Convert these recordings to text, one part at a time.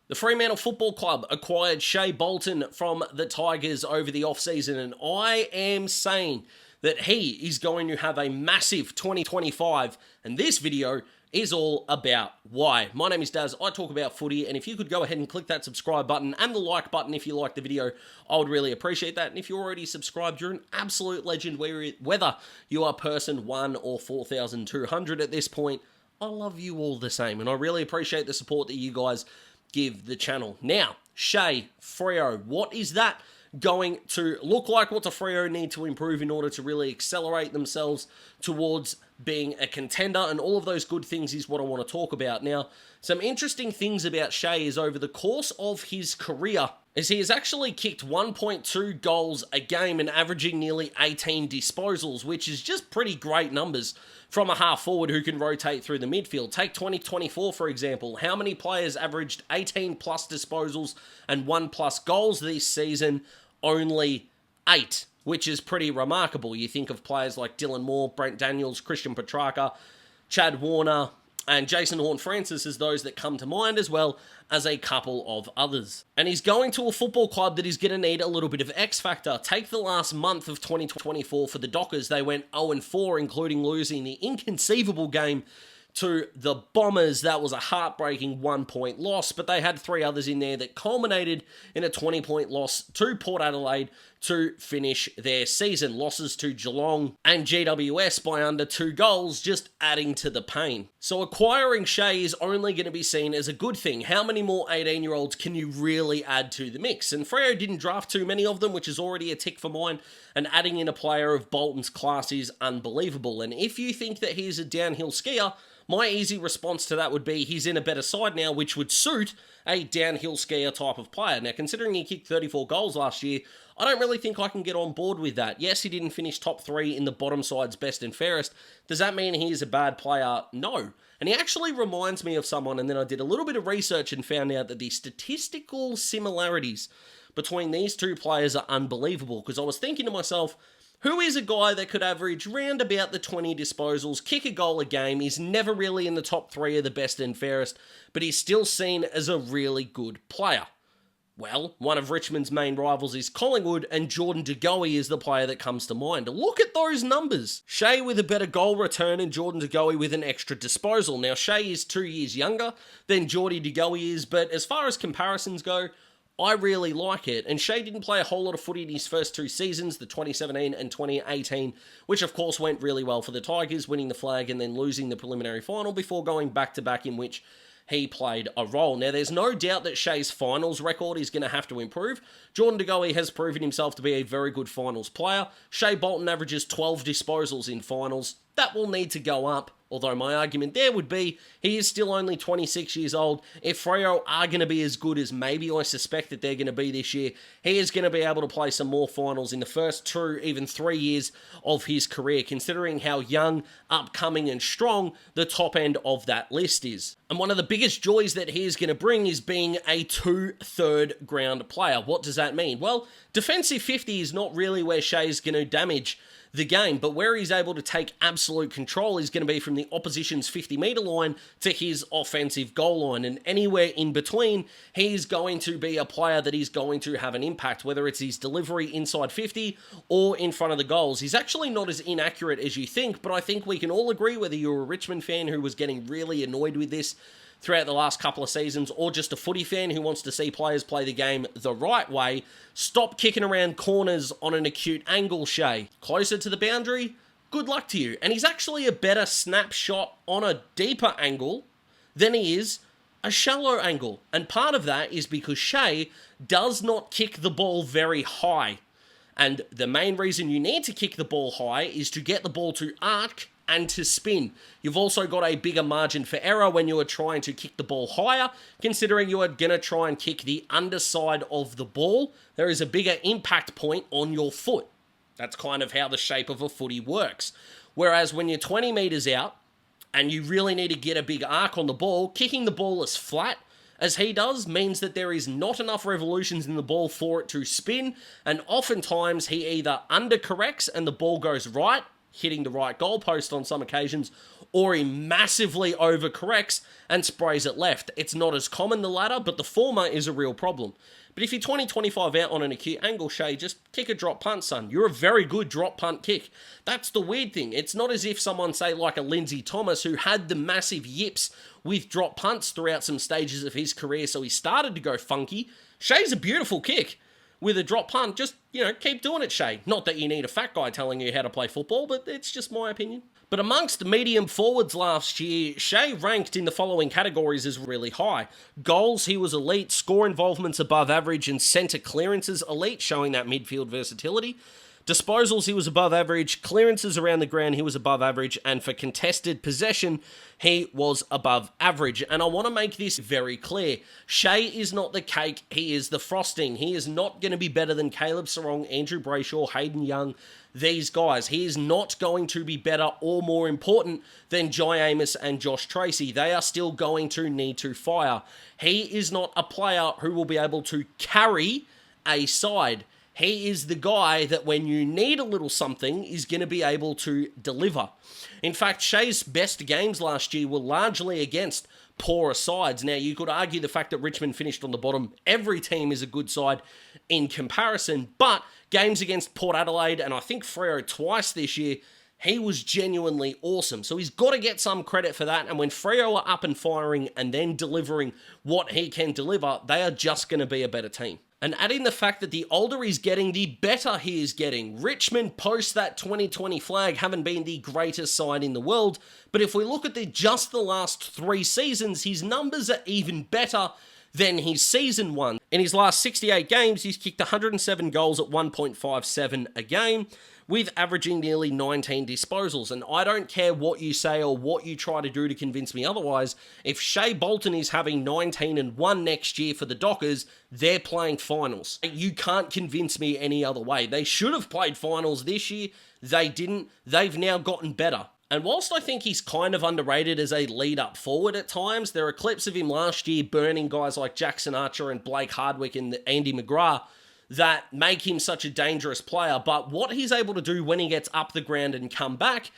The Fremantle Football Club acquired Shai Bolton from the Tigers over the offseason, and I am saying that he is going to have a massive 2025, and this video is all about why. My name is Daz, I talk about footy, and if you could go ahead and click that subscribe button and the like button if you like the video, I would really appreciate that. And if you're already subscribed, you're an absolute legend, whether you are person 1 or 4,200 at this point. I love you all the same, and I really appreciate the support that you guys give the channel. Now, Shai, Freo, what is that going to look like? What does Freo need to improve in order to really accelerate themselves towards being a contender? And all of those good things is what I want to talk about. Now, some interesting things about Shai is over the course of his career is he has actually kicked 1.2 goals a game and averaging nearly 18 disposals, which is just pretty great numbers from a half forward who can rotate through the midfield. Take 2024, for example. How many players averaged 18 plus disposals and 1 plus goals this season? Only 8, which is pretty remarkable. You think of players like Dylan Moore, Brent Daniels, Christian Petrarca, Chad Warner, and Jason Horne-Francis as those that come to mind, as well as a couple of others. And he's going to a football club that is going to need a little bit of X factor. Take the last month of 2024 for the Dockers. They went 0-4, including losing the inconceivable game to the Bombers. That was a heartbreaking 1-point loss, but they had 3 others in there that culminated in a 20-point loss to Port Adelaide to finish their season. Losses to Geelong and GWS by under 2 goals, just adding to the pain. So acquiring Shai is only going to be seen as a good thing. How many more 18-year-olds can you really add to the mix? And Freo didn't draft too many of them, which is already a tick for mine, and adding in a player of Bolton's class is unbelievable. And if you think that he's a downhill skier, my easy response to that would be he's in a better side now, which would suit a downhill skier type of player. Now, considering he kicked 34 goals last year, I don't really think I can get on board with that. Yes, he didn't finish top 3 in the bottom side's best and fairest. Does that mean he is a bad player? No. And he actually reminds me of someone, and then I did a little bit of research and found out that the statistical similarities between these two players are unbelievable, because I was thinking to myself, who is a guy that could average round about the 20 disposals, kick a goal a game, he's never really in the top 3 of the best and fairest, but he's still seen as a really good player? Well, one of Richmond's main rivals is Collingwood, and Jordan De Goey is the player that comes to mind. Look at those numbers. Shai with a better goal return and Jordan De Goey with an extra disposal. Now, Shai is 2 years younger than Jordy De Goey is, but as far as comparisons go, I really like it, and Shai didn't play a whole lot of footy in his first 2 seasons, the 2017 and 2018, which of course went really well for the Tigers, winning the flag and then losing the preliminary final before going back-to-back in which he played a role. Now, there's no doubt that Shai's finals record is going to have to improve. Jordan De Goey has proven himself to be a very good finals player. Shai Bolton averages 12 disposals in finals. That will need to go up, although my argument there would be he is still only 26 years old. If Freo are going to be as good as maybe I suspect that they're going to be this year, he is going to be able to play some more finals in the first 2, even 3 years of his career, considering how young, upcoming and strong the top end of that list is. And one of the biggest joys that he is going to bring is being a 2/3 ground player. What does that mean? Well, defensive 50 is not really where Shai is going to damage the game, but where he's able to take absolute control is going to be from the opposition's 50-metre line to his offensive goal line, and anywhere in between, he's going to be a player that is going to have an impact, whether it's his delivery inside 50 or in front of the goals. He's actually not as inaccurate as you think, but I think we can all agree, whether you're a Richmond fan who was getting really annoyed with this throughout the last couple of seasons, or just a footy fan who wants to see players play the game the right way, stop kicking around corners on an acute angle, Shai. Closer to the boundary, good luck to you. And he's actually a better snapshot on a deeper angle than he is a shallow angle. And part of that is because Shai does not kick the ball very high. And the main reason you need to kick the ball high is to get the ball to arc and to spin. You've also got a bigger margin for error when you are trying to kick the ball higher, considering you are going to try and kick the underside of the ball. There is a bigger impact point on your foot. That's kind of how the shape of a footy works. Whereas when you're 20 metres out and you really need to get a big arc on the ball, kicking the ball as flat as he does means that there is not enough revolutions in the ball for it to spin, and oftentimes he either undercorrects and the ball goes right, hitting the right goalpost on some occasions, or he massively overcorrects and sprays it left. It's not as common, the latter, but the former is a real problem. But if you're 20-25 out on an acute angle, Shai, just kick a drop punt, son. You're a very good drop punt kick. That's the weird thing. It's not as if someone, say, like a Lindsay Thomas, who had the massive yips with drop punts throughout some stages of his career, so he started to go funky. Shai's a beautiful kick with a drop punt. Just, keep doing it, Shai. Not that you need a fat guy telling you how to play football, but it's just my opinion. But amongst medium forwards last year, Shai ranked in the following categories as really high. Goals, he was elite. Score involvements above average, and centre clearances elite, showing that midfield versatility. Disposals, he was above average. Clearances around the ground, he was above average. And for contested possession, he was above average. And I want to make this very clear. Shai is not the cake, he is the frosting. He is not going to be better than Caleb Serong, Andrew Brayshaw, Hayden Young, these guys. He is not going to be better or more important than Jai Amos and Josh Tracy. They are still going to need to fire. He is not a player who will be able to carry a side. He is the guy that when you need a little something is going to be able to deliver. In fact, Shai's best games last year were largely against poorer sides. Now, you could argue the fact that Richmond finished on the bottom, every team is a good side in comparison, but games against Port Adelaide, and I think Freo twice this year, he was genuinely awesome. So he's got to get some credit for that, and when Freo are up and firing and then delivering what he can deliver, they are just going to be a better team. And add in the fact that the older he's getting, the better he is getting. Richmond, post that 2020 flag, haven't been the greatest side in the world. But if we look at just the last 3 seasons, his numbers are even better than his season one. In his last 68 games, he's kicked 107 goals at 1.57 a game, with averaging nearly 19 disposals. And I don't care what you say or what you try to do to convince me otherwise. If Shai Bolton is having 19-1 next year for the Dockers, they're playing finals. You can't convince me any other way. They should have played finals this year. They didn't. They've now gotten better. And whilst I think he's kind of underrated as a lead-up forward at times, there are clips of him last year burning guys like Jackson Archer and Blake Hardwick and Andy McGrath that make him such a dangerous player. But what he's able to do when he gets up the ground and come back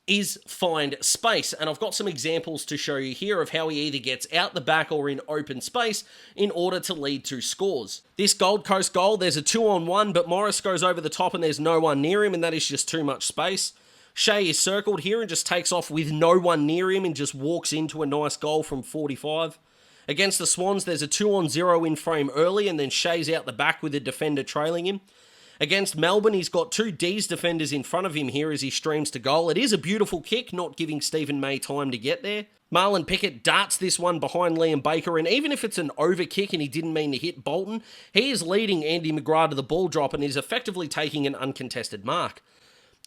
is find space. And I've got some examples to show you here of how he either gets out the back or in open space in order to lead to scores. This Gold Coast goal, there's a 2-on-1, but Morris goes over the top and there's no one near him, and that is just too much space. Shai is circled here and just takes off with no one near him and just walks into a nice goal from 45. Against the Swans, there's a 2-on-0 in frame early, and then Shai's out the back with a defender trailing him. Against Melbourne, he's got 2 D's defenders in front of him here as he streams to goal. It is a beautiful kick, not giving Stephen May time to get there. Marlon Pickett darts this one behind Liam Baker, and even if it's an over kick and he didn't mean to hit Bolton, he is leading Andy McGrath to the ball drop and is effectively taking an uncontested mark.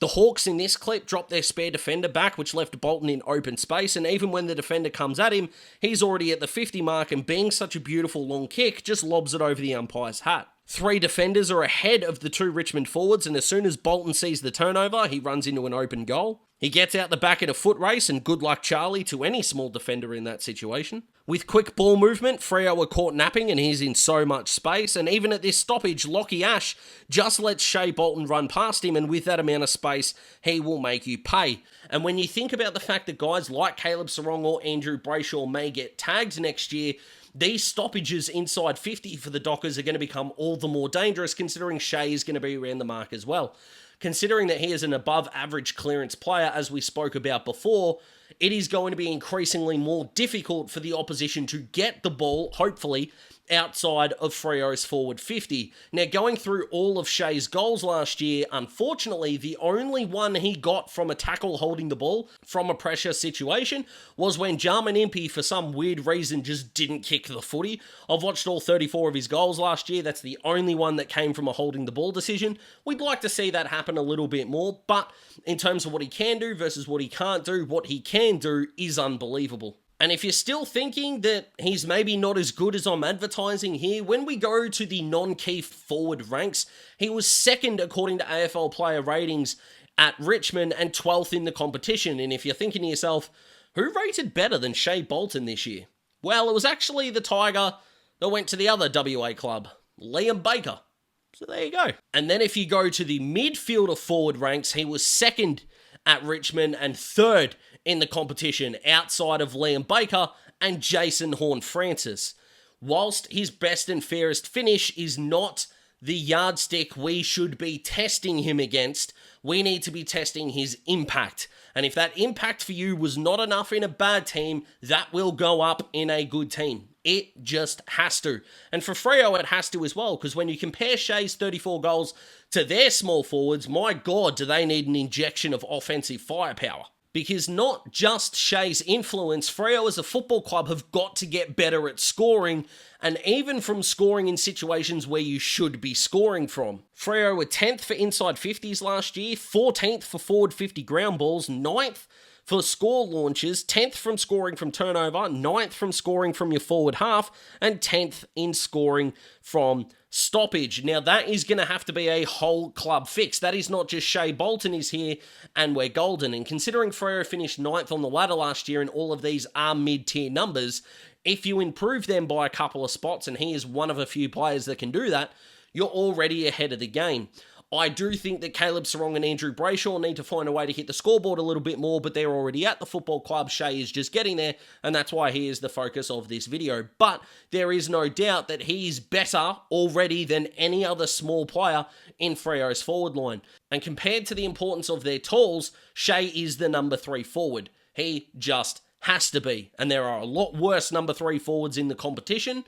The Hawks in this clip dropped their spare defender back, which left Bolton in open space, and even when the defender comes at him, he's already at the 50 mark, and being such a beautiful long kick, just lobs it over the umpire's hat. 3 defenders are ahead of the 2 Richmond forwards, and as soon as Bolton sees the turnover, he runs into an open goal. He gets out the back in a foot race, and good luck Charlie to any small defender in that situation. With quick ball movement, Freo are caught napping and he's in so much space, and even at this stoppage, Lockie Ash just lets Shai Bolton run past him, and with that amount of space, he will make you pay. And when you think about the fact that guys like Caleb Serong or Andrew Brayshaw may get tagged next year, these stoppages inside 50 for the Dockers are going to become all the more dangerous, considering Shai is going to be around the mark as well. Considering that he is an above-average clearance player, as we spoke about before, it is going to be increasingly more difficult for the opposition to get the ball, hopefully, outside of Freo's forward 50. Now, going through all of Shai's goals last year, unfortunately, the only one he got from a tackle holding the ball from a pressure situation was when Jarman Impey, for some weird reason, just didn't kick the footy. I've watched all 34 of his goals last year. That's the only one that came from a holding the ball decision. We'd like to see that happen a little bit more, but in terms of what he can do versus what he can't do, what he can do is unbelievable. And if you're still thinking that he's maybe not as good as I'm advertising here, when we go to the non-key forward ranks, he was second according to AFL player ratings at Richmond and 12th in the competition. And if you're thinking to yourself, who rated better than Shai Bolton this year? Well, it was actually the Tiger that went to the other WA club, Liam Baker. So there you go. And then if you go to the midfielder forward ranks, he was second at Richmond and third in the competition outside of Liam Baker and Jason Horne-Francis. Whilst his best and fairest finish is not the yardstick we should be testing him against, we need to be testing his impact. And if that impact for you was not enough in a bad team, that will go up in a good team. It just has to. And for Freo, it has to as well, because when you compare Shai's 34 goals to their small forwards, my God, do they need an injection of offensive firepower. Because not just Shai's influence, Freo as a football club have got to get better at scoring, and even from scoring in situations where you should be scoring from. Freo were 10th for inside 50s last year, 14th for forward 50 ground balls, 9th for score launches, 10th from scoring from turnover, 9th from scoring from your forward half, and 10th in scoring from stoppage. Now, that is going to have to be a whole club fix. That is not just Shai Bolton is here and we're golden. And considering Freo finished 9th on the ladder last year and all of these are mid-tier numbers, if you improve them by a couple of spots, and he is one of a few players that can do that, you're already ahead of the game. I do think that Caleb Serong and Andrew Brayshaw need to find a way to hit the scoreboard a little bit more, but they're already at the football club. Shai is just getting there, and that's why he is the focus of this video. But there is no doubt that he is better already than any other small player in Freo's forward line. And compared to the importance of their tools, Shai is the number 3 forward. He just has to be. And there are a lot worse number 3 forwards in the competition,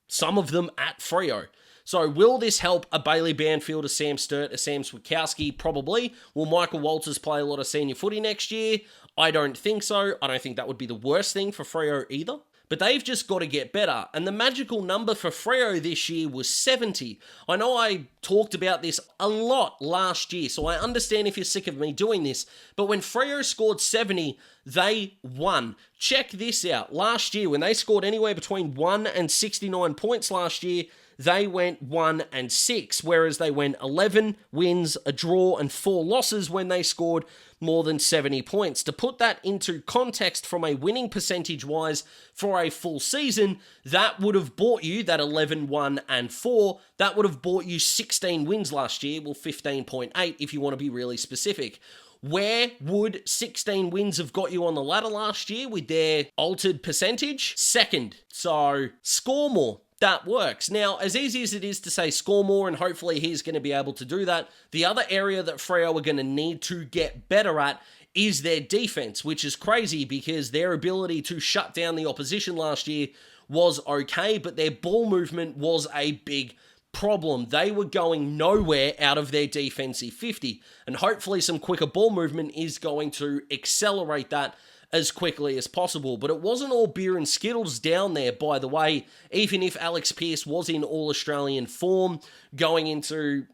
some of them at Freo. So will this help a Bailey Banfield, a Sam Sturt, a Sam Switkowski? Probably. Will Michael Walters play a lot of senior footy next year? I don't think so. I don't think that would be the worst thing for Freo either. But they've just got to get better. And the magical number for Freo this year was 70. I know I talked about this a lot last year, so I understand if you're sick of me doing this. But when Freo scored 70, they won. Check this out. Last year, when they scored anywhere between 1 and 69 points last year, they went 1 and 6, whereas they went 11 wins, a draw, and 4 losses when they scored more than 70 points. To put that into context from a winning percentage-wise for a full season, that would have bought you that 11, 1, and 4. That would have bought you 16 wins last year, well, 15.8 if you want to be really specific. Where would 16 wins have got you on the ladder last year with their altered percentage? Second. So, score more. That works. Now, as easy as it is to say score more, and hopefully he's going to be able to do that, the other area that Freo are going to need to get better at is their defense, which is crazy because their ability to shut down the opposition last year was okay, but their ball movement was a big problem. They were going nowhere out of their defensive 50, and hopefully some quicker ball movement is going to accelerate that as quickly as possible. But it wasn't all beer and Skittles down there, by the way, even if Alex Pearce was in All-Australian form going into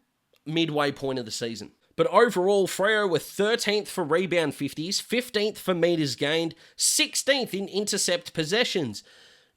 midway point of the season. But overall, Freo were 13th for rebound 50s, 15th for metres gained, 16th in intercept possessions.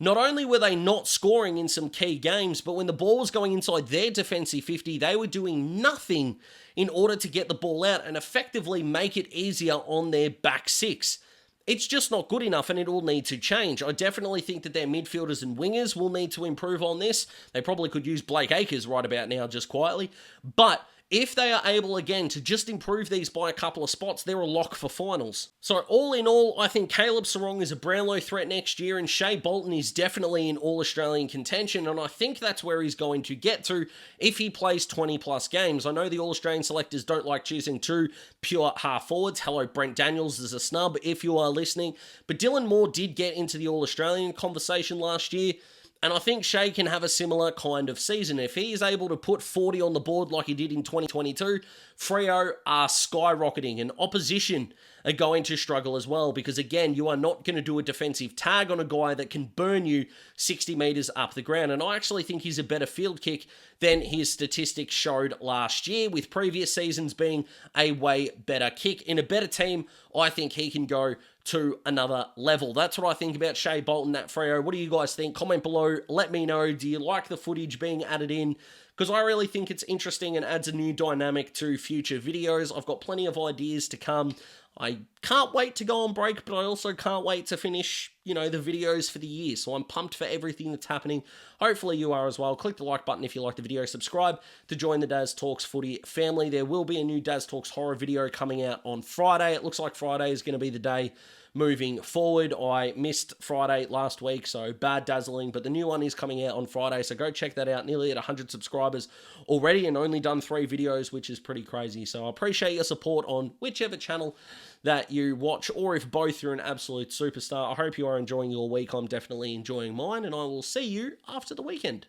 Not only were they not scoring in some key games, but when the ball was going inside their defensive 50, they were doing nothing in order to get the ball out and effectively make it easier on their back 6. It's just not good enough, and it will need to change. I definitely think that their midfielders and wingers will need to improve on this. They probably could use Blake Acres right about now, just quietly. But if they are able, again, to just improve these by a couple of spots, they're a lock for finals. So all in all, I think Caleb Serong is a Brownlow threat next year, and Shai Bolton is definitely in All-Australian contention, and I think that's where he's going to get to if he plays 20-plus games. I know the All-Australian selectors don't like choosing 2 pure half-forwards. Hello, Brent Daniels is a snub if you are listening. But Dylan Moore did get into the All-Australian conversation last year, and I think Shai can have a similar kind of season. If he is able to put 40 on the board like he did in 2022, Freo are skyrocketing, and opposition are going to struggle as well, because again, you are not going to do a defensive tag on a guy that can burn you 60 metres up the ground. And I actually think he's a better field kick than his statistics showed last year, with previous seasons being a way better kick. In a better team, I think he can go to another level. That's what I think about Shai Bolton at Freo. What do you guys think? Comment below. Let me know. Do you like the footage being added in? Because I really think it's interesting and adds a new dynamic to future videos. I've got plenty of ideas to come. I can't wait to go on break, but I also can't wait to finish, the videos for the year. So I'm pumped for everything that's happening. Hopefully you are as well. Click the like button if you like the video. Subscribe to join the Daz Talks Footy family. There will be a new Daz Talks horror video coming out on Friday. It looks like Friday is going to be the day moving forward. I missed Friday last week, so bad dazzling, but the new one is coming out on Friday, so go check that out. Nearly at 100 subscribers already and only done 3 videos, which is pretty crazy. So I appreciate your support on whichever channel that you watch, or if both, you're an absolute superstar. I hope you are enjoying your week. I'm definitely enjoying mine, and I will see you after the weekend.